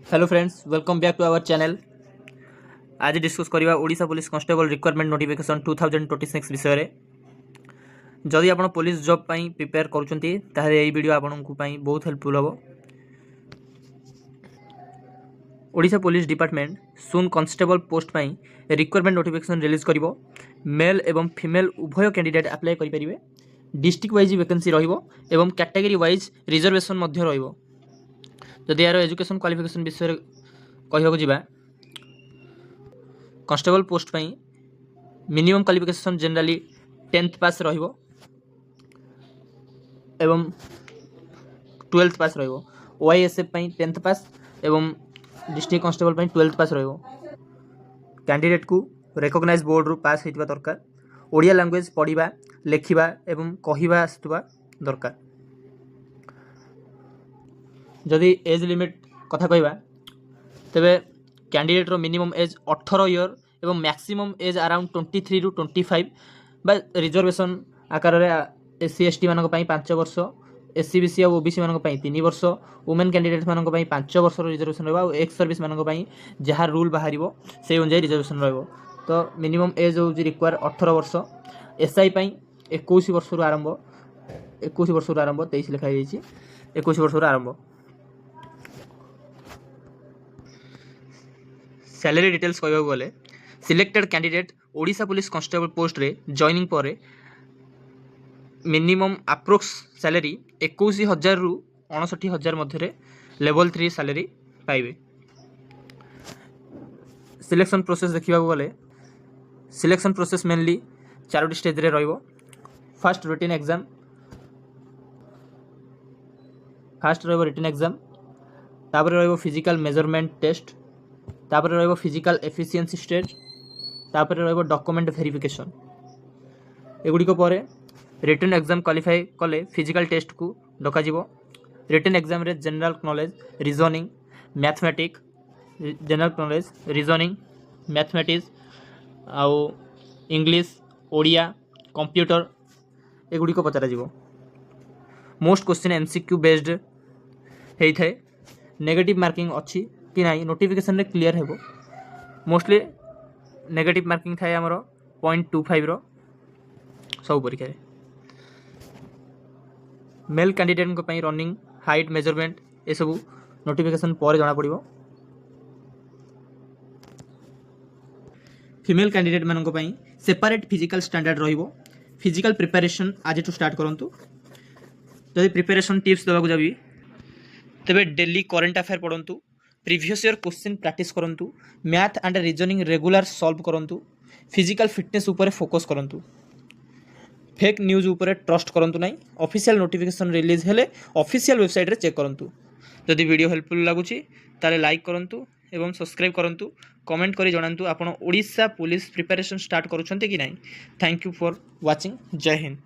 Hello friends, welcome back to our channel. आज discuss करवा Odisha police constable requirement notification 2026 विषय में। जदि आप पुलिस जॉब पाई प्रिपेयर करुँचे ताहले यही वीडियो आपको बहुत हेल्पफुल हम। ओडिशा पुलिस डिपार्टमेंट सुन कांस्टेबल पोस्ट पाई रिक्वायरमेंट नोटिफिकेशन रिलीज करिवो। मेल एवं फीमेल उभय कैंडिडेट अप्लाई करें। डिस्ट्रिक्ट वाइज वैकेंसी रहिबो एवं कैटेगरी वाइज रिजर्वेशन मध्य रहिबो। जदि यार एजुकेशन क्वालिफिकेशन विषय कहवा जावा, कांस्टेबल पोस्ट पाई मिनिमम क्वालिफिकेशन जनरली 10th पास रहिबो एवं 12th पास रहिबो। ओआईएसएफ पाई 10th पास एवं डिस्ट्रिक्ट कांस्टेबल पाई 12th पास रहिबो। कैंडिडेट को रिकॉग्नाइज बोर्ड रु पास होइतबा दरकार। ओडिया लैंग्वेज पढ़िबा लेखिबा एवं कहिबा आसुतबा दरकार। जदि एज लिमिट कथा कहवा तेबे कैंडिडेट रो मिनिमम एज 18 इयर एवं मैक्सिमम एज अराउंड 23 रु 25 बा रिजर्वेशन आकार रे एससी एसटी मानक पई 5 वर्ष, एससी बीसी और ओबीसी मानक पई 3 वर्ष, वुमेन कैंडिडेट मानक पई 5 वर्ष रिजर्वेशन रहबा और एक्स सर्विस मानक पई जहाँ रूल बाहरिबो से अनुसार रिजर्वेशन रहबो। तो मिनिमम एज हो रिक्वायर 18 वर्ष। एसआई पई 21 वर्ष रु आरंभ 23 लिखा जाइछि 21 वर्ष रु आरंभ। सैलरी डिटेल्स कहवाक गले selected candidate Odisha police constable post रे जॉइनिंग पर मिनिमम अप्रोक्स सैलरी 21,000 रु 59,000 मध्य लेवल 3 सैलरी पाइबे। सिलेक्शन प्रोसेस देखा गले सिलेक्शन प्रोसेस मेनली 4 स्टेज रे रहिबो। फर्स्ट रिटन एग्जाम, तापर रहिबो फिजिकल मेजरमेंट टेस्ट, तापर रहिबो फिजिकल एफिशिएंसी स्टेज, तापर रहिबो डॉक्यूमेंट वेरिफिकेशन। एगुड़िक पर रिटन एग्जाम क्वालिफाई कले फिजिकल टेस्ट को डका जिवो। रिटन एग्जाम रे general knowledge, reasoning, mathematics, mathematics आउ इंग्लिश, ओडिया, कंप्यूटर एगुड़िक पचरा जिवो। मोस्ट क्वेश्चन एमसीक्यू बेस्ड हेई थाए। नेगेटिव मार्किंग अच्छी कि ना नोटिफिकेशन रे क्लियर हेबो। मोस्टली नेगेटिव मार्किंग थाए आमर 0.25 रो सब परीक्षा रे। मेल कैंडिडेट को पई रनिंग, हाइट मेजरमेंट ए सब नोटिफिकेशन पर जाना पड़िबो। फीमेल कैंडिडेट मानन को पई सेपरेट फिजिकल स्टैंडर्ड रहिबो। फिजिकल प्रिपरेशन आज टू स्टार्ट करंतु। जदि प्रिपरेशन टिप्स देबाक जाबी तेबे डेली करंट अफेयर पढ़ंतु, प्रीवियस ईयर क्वेश्चन प्रैक्टिस करंतु, math and reasoning regular solve करंतु, फिजिकल फिटनेस ऊपर फोकस करंतु, फेक न्यूज ऊपर ट्रस्ट करंतु नहीं। ऑफिशियल नोटिफिकेशन रिलीज हेले ऑफिशियल वेबसाइट रे चेक करंतु। जदि वीडियो हेल्पफुल लागुची ताले लाइक करंतु एवं सब्सक्राइब करंतु। कमेंट करी जणांतु आपण ओडिशा पुलिस प्रिपरेशन स्टार्ट करूछन्ते कि नहीं। Thank you for watching. जय हिंद।